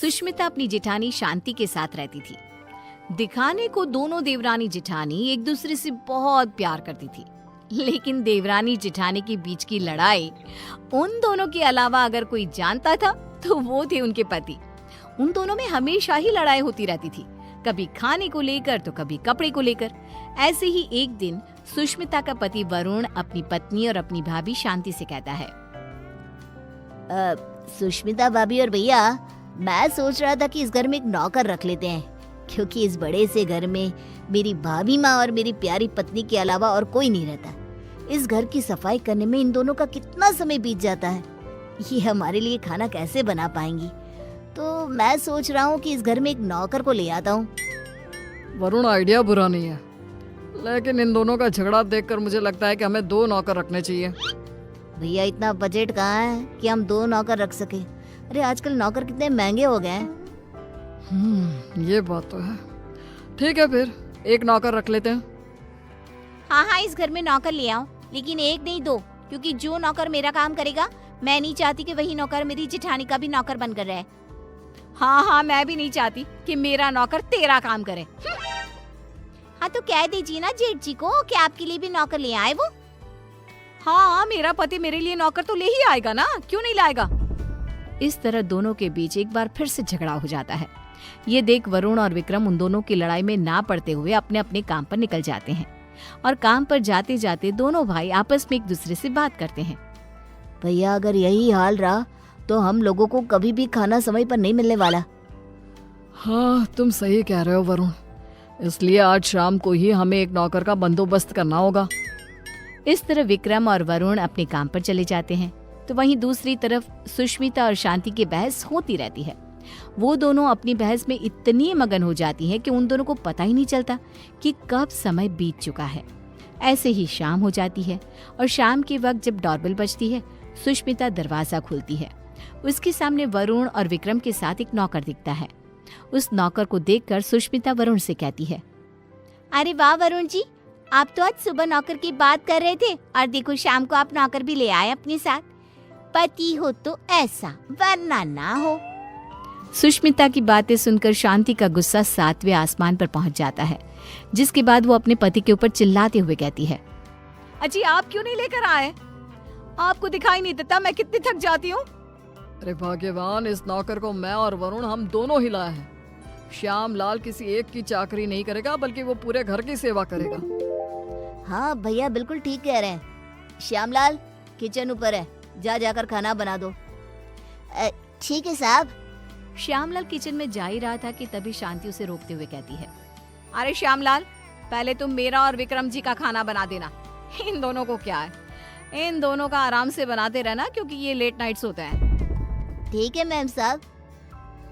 सुष्मिता अपनी जेठानी शांति के साथ रहती थी। दिखाने को दोनों देवरानी जेठानी एक दूसरे से बहुत प्यार करती थी, लेकिन देवरानी जेठानी के बीच की लड़ाई उन दोनों के अलावा अगर कोई जानता था तो वो थे उनके पति। उन दोनों में हमेशा ही लड़ाई होती रहती थी, कभी खाने को लेकर तो कभी कपड़े को लेकर। ऐसे ही एक दिन सुष्मिता का पति वरुण अपनी पत्नी और अपनी भाभी शांति से कहता है, सुष्मिता भाभी और भैया, मैं सोच रहा था कि इस घर में एक नौकर रख लेते हैं, क्योंकि इस बड़े से घर में मेरी भाभी माँ और मेरी प्यारी पत्नी के अलावा और कोई नहीं रहता। इस घर की सफाई करने में इन दोनों का कितना समय बीत जाता है, ये हमारे लिए खाना कैसे बना पाएंगी। तो मैं सोच रहा हूँ कि इस घर में एक नौकर को ले आता हूँ। वरुण, आइडिया बुरा नहीं है, लेकिन इन दोनों का झगड़ा देखकर मुझे लगता है कि हमें 2 नौकर रखने चाहिए। भैया, इतना बजट कहाँ है कि हम 2 नौकर रख सके। अरे आजकल नौकर कितने महंगे हो गए हैं। ये बात तो है। ठीक है, फिर 1 नौकर रख लेते हैं। हाँ, इस घर में नौकर ले आओ, लेकिन 1 नहीं 2, क्योंकि जो नौकर मेरा काम करेगा, मैं नहीं चाहती कि वही नौकर मेरी जेठानी का भी नौकर बनकर रहे। हाँ, मैं भी नहीं चाहती कि मेरा नौकर तेरा काम करे। हाँ, तो कह दीजिए ना जेठ जी को कि आपके लिए भी नौकर ले आए वो। हाँ, मेरा पति मेरे लिए नौकर तो ले ही आएगा ना, क्यों नहीं लाएगा। इस तरह दोनों के बीच एक बार फिर से झगड़ा हो जाता है। ये देख वरुण और विक्रम उन दोनों की लड़ाई में ना पड़ते हुए अपने अपने काम पर निकल जाते हैं और काम पर जाते जाते दोनों भाई आपस में एक दूसरे से बात करते हैं। भैया, अगर यही हाल रहा तो हम लोगों को कभी भी खाना समय पर नहीं मिलने वाला। हाँ, तुम सही कह रहे हो वरुण, इसलिए आज शाम को ही हमें एक नौकर का बंदोबस्त करना होगा। इस तरह विक्रम और वरुण अपने काम पर चले जाते हैं, तो वहीं दूसरी तरफ सुष्मिता और शांति की बहस होती रहती है। वो दोनों अपनी बहस में इतनी मगन हो जाती हैं कि उन दोनों को पता ही नहीं चलता कि कब समय बीत चुका है। ऐसे ही शाम हो जाती है और शाम के वक्त जब डोरबेल बजती है, सुष्मिता दरवाजा खोलती है। उसके सामने वरुण और विक्रम के साथ एक नौकर दिखता है। उस नौकर को देखकर सुष्मिता वरुण से कहती है, अरे वाह वरुण जी, आप तो आज सुबह नौकर की बात कर रहे थे और देखो शाम को आप नौकर भी ले आए अपने साथ। पति हो तो ऐसा, वरना ना हो। सुष्मिता की बातें सुनकर शांति का गुस्सा 7वें आसमान पर पहुंच जाता है, जिसके बाद वो अपने पति के ऊपर चिल्लाते हुए कहती है, अजी आप क्यों नहीं लेकर आए? आपको दिखाई नहीं देता मैं कितनी थक जाती हूँ। अरे भाग्यवान, इस नौकर को मैं और वरुण हम दोनों ही लाए हैं। श्याम लाल किसी एक की चाकरी नहीं करेगा, बल्कि वो पूरे घर की सेवा करेगा। हाँ भैया, बिल्कुल ठीक कह रहे हैं। श्यामलाल, किचन ऊपर है, जाकर खाना बना दो। ठीक है साहब। श्यामलाल किचन में जा ही रहा था कि तभी शांति उसे रोकते हुए कहती है, अरे श्यामलाल, पहले तुम मेरा और विक्रम जी का खाना बना देना। इन दोनों को क्या है, इन दोनों का आराम से बनाते रहना, क्योंकि ये लेट नाइट्स होते हैं। ठीक है मैम साहब।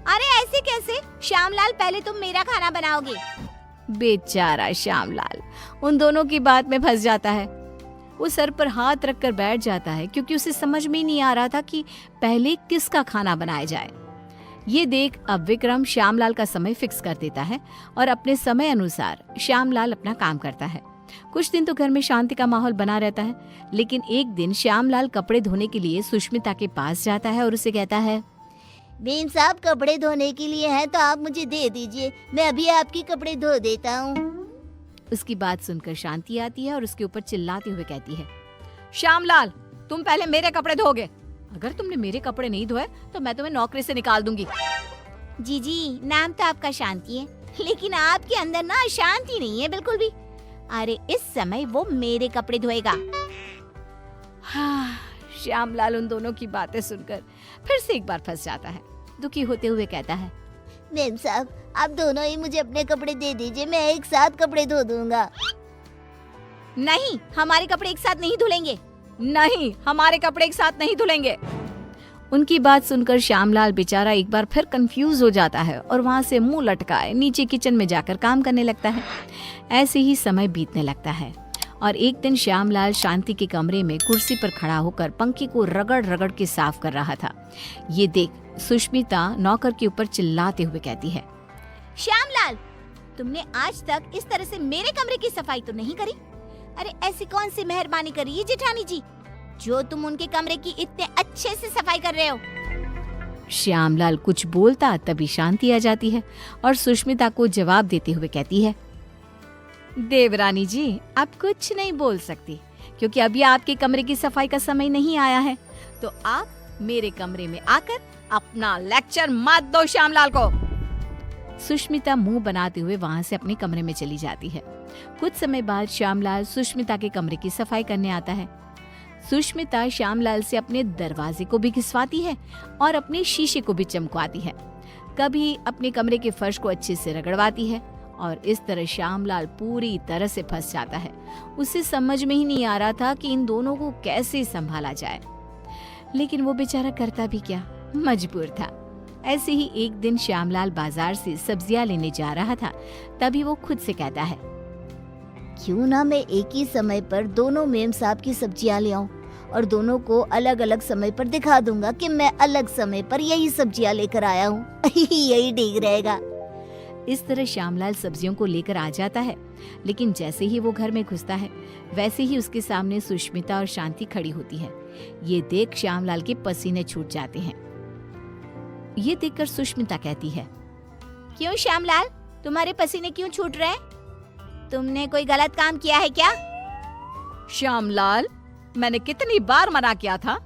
अरे ऐसे कैसे? श्यामलाल, पहले तुम मेरा खाना बनाओगे। बेचारा श्यामलाल उन दोनों की बात में फंस जाता है। वो सर पर हाथ रखकर बैठ जाता है, क्योंकि उसे समझ में ही नहीं आ रहा था कि पहले किसका खाना बनाया जाए। ये देख अब विक्रम श्यामलाल का समय फिक्स कर देता है और अपने समय अनुसार श्यामलाल अपना काम करता है। कुछ दिन तो घर में शांति का माहौल बना रहता है, लेकिन एक दिन श्यामलाल कपड़े धोने के लिए सुष्मिता के पास जाता है और उसे कहता है, बेन साहब, कपड़े धोने के लिए हैं तो आप मुझे दे दीजिए, मैं अभी आपके कपड़े धो देता हूँ। उसकी बात सुनकर शांति आती है और उसके ऊपर चिल्लाते हुए कहती है, श्यामलाल, तुम पहले मेरे कपड़े धोगे। अगर तुमने मेरे कपड़े नहीं धोए तो मैं तुम्हें नौकरी से निकाल दूंगी। जी, नाम तो आपका शांति है, लेकिन आपके अंदर ना शांति नहीं है बिल्कुल भी। अरे इस समय वो मेरे कपड़े धोएगा। हाँ, श्यामलाल उन दोनों की बातें सुनकर फिर से एक बार फंस जाता है। दुखी होते हुए कहता है, मैम साहब, आप दोनों ही मुझे अपने कपड़े दे दीजिए, मैं एक साथ कपड़े धो दूंगा। नहीं, हमारे कपड़े एक साथ नहीं धुलेंगे। नहीं, हमारे कपड़े एक साथ नहीं धुलेंगे। उनकी बात सुनकर श्यामलाल बेचारा एक बार फिर कंफ्यूज हो जाता है और वहां से मुंह लटकाए नीचे किचन में जाकर काम करने लगता है। ऐसे ही समय बीतने लगता है और एक दिन श्यामलाल शांति के कमरे में कुर्सी पर खड़ा होकर पंखे को रगड़ रगड़ के साफ कर रहा था। ये देख सुष्मिता नौकर के ऊपर चिल्लाते हुए कहती है, श्यामलाल, तुमने आज तक इस तरह से मेरे कमरे की सफाई तो नहीं करी। अरे ऐसी कौन सी मेहरबानी करी है जेठानी जी, जो तुम उनके कमरे की इतने अच्छे से सफाई कर रहे हो। श्यामलाल कुछ बोलता तभी शांति आ जाती है और सुष्मिता को जवाब देते हुए कहती है, देवरानी जी, आप कुछ नहीं बोल सकती क्योंकि अभी आपके कमरे की सफाई का समय नहीं आया है, तो आप मेरे कमरे में आकर अपना लेक्चर मत दो श्यामलाल को। सुष्मिता मुंह बनाते हुए वहां से अपने कमरे में चली जाती है। कुछ समय बाद श्यामलाल सुष्मिता के कमरे की सफाई करने आता है। सुष्मिता श्यामलाल से अपने दरवाजे को भी घिसवाती है और अपने शीशे को भी चमकवाती है। कभी अपने कमरे के फर्श को अच्छे से रगड़वाती है और इस तरह श्यामलाल पूरी तरह से फंस जाता है। उसे समझ में ही नहीं आ रहा था कि इन दोनों को कैसे संभाला जाए, लेकिन वो बेचारा करता भी क्या, मजबूर था। ऐसे ही एक दिन श्यामलाल बाजार से सब्जियां लेने जा रहा था, तभी वो खुद से कहता है, क्यों ना मैं एक ही समय पर दोनों मेम साहब की सब्जियां ले आऊं और दोनों को अलग अलग समय पर दिखा दूंगा कि मैं अलग समय पर यही सब्जियां लेकर आया हूँ। यही ठीक रहेगा। इस तरह श्यामलाल सब्जियों को लेकर आ जाता है, लेकिन जैसे ही वो घर में घुसता है वैसे ही उसके सामने सुष्मिता और शांति खड़ी होती है। ये देख श्यामलाल के पसीने छूट जाते हैं। ये देखकर सुष्मिता कहती है, क्यों श्यामलाल, तुम्हारे पसीने क्यों छूट रहे हैं? तुमने कोई गलत काम किया है क्या? श्यामलाल, मैंने कितनी बार मना किया था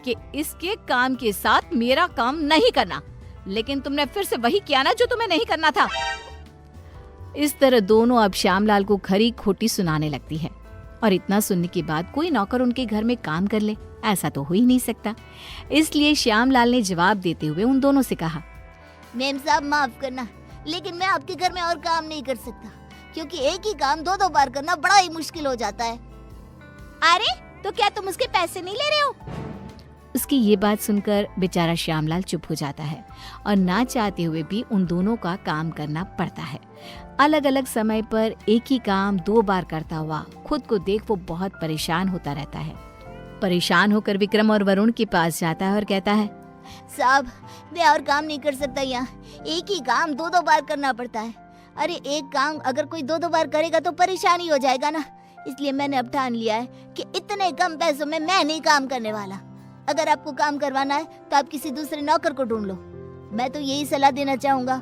कि इसके काम के साथ मेरा काम नहीं करना, लेकिन तुमने फिर से वही किया ना जो तुम्हें नहीं करना था। इस तरह दोनों अब श्यामलाल को खरी खोटी सुनाने लगती है और इतना सुनने के बाद कोई नौकर उनके घर में काम कर ले, ऐसा तो हो ही नहीं सकता। इसलिए श्यामलाल ने जवाब देते हुए उन दोनों से कहा, मेम साहब माफ करना, लेकिन मैं आपके घर में और काम नहीं कर सकता क्योंकि एक ही काम दो बार करना बड़ा ही मुश्किल हो जाता है। अरे तो क्या तुम उसके पैसे नहीं ले रहे हो? उसकी ये बात सुनकर बेचारा श्यामलाल चुप हो जाता है और ना चाहते हुए भी उन दोनों का काम करना पड़ता है। अलग अलग समय पर एक ही काम 2 बार करता हुआ खुद को देख वो बहुत परेशान होता रहता है। परेशान होकर विक्रम और वरुण के पास जाता है और कहता है, साहब मैं और काम नहीं कर सकता, यहाँ एक ही काम 2 बार करना पड़ता है। अरे एक काम अगर कोई 2 बार करेगा तो परेशानी हो जाएगा ना, इसलिए मैंने अब ठान लिया है कि इतने कम पैसों में मैं नहीं काम करने वाला। अगर आपको काम करवाना है तो आप किसी दूसरे नौकर को ढूंढ लो। मैं तो यही सलाह देना चाहूंगा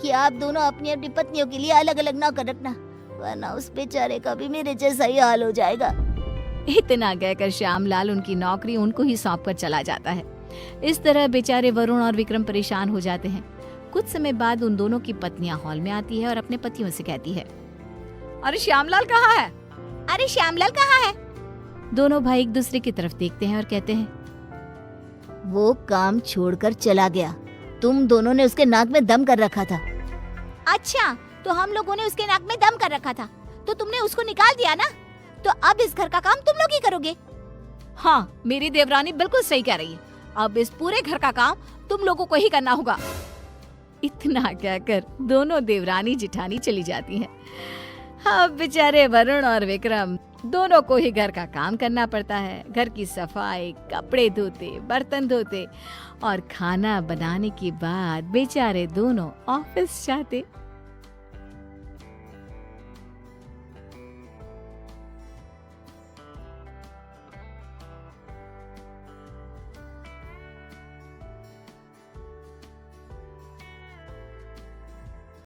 कि आप दोनों अपनी अपनी पत्नियों के लिए अलग अलग नौकर रखना, वरना उस बेचारे का भी मेरे जैसा ही हाल हो जाएगा। इतना कहकर श्यामलाल उनकी नौकरी उनको ही सौंप कर चला जाता है। इस तरह बेचारे वरुण और विक्रम परेशान हो जाते हैं। कुछ समय बाद उन दोनों की पत्नियां हॉल में आती है और अपने पतियों से कहती है, अरे श्यामलाल कहाँ है? अरे श्यामलाल कहाँ है? दोनों भाई एक दूसरे की तरफ देखते हैं और कहते हैं, वो काम छोड़कर चला गया। तुम दोनों ने उसके नाक में दम कर रखा था। अच्छा, तो हम लोगों ने उसके नाक में दम कर रखा था तो तुमने उसको निकाल दिया ना, तो अब इस घर का काम तुम लोग ही करोगे। हाँ, मेरी देवरानी बिल्कुल सही कह रही है, अब इस पूरे घर का काम तुम लोगों को ही करना होगा। इतना कहकर दोनों देवरानी जिठानी चली जाती हैं। अब बेचारे वरुण और विक्रम दोनों को ही घर का काम करना पड़ता है। घर की सफाई, कपड़े धोते, बर्तन धोते और खाना बनाने के बाद बेचारे दोनों ऑफिस जाते।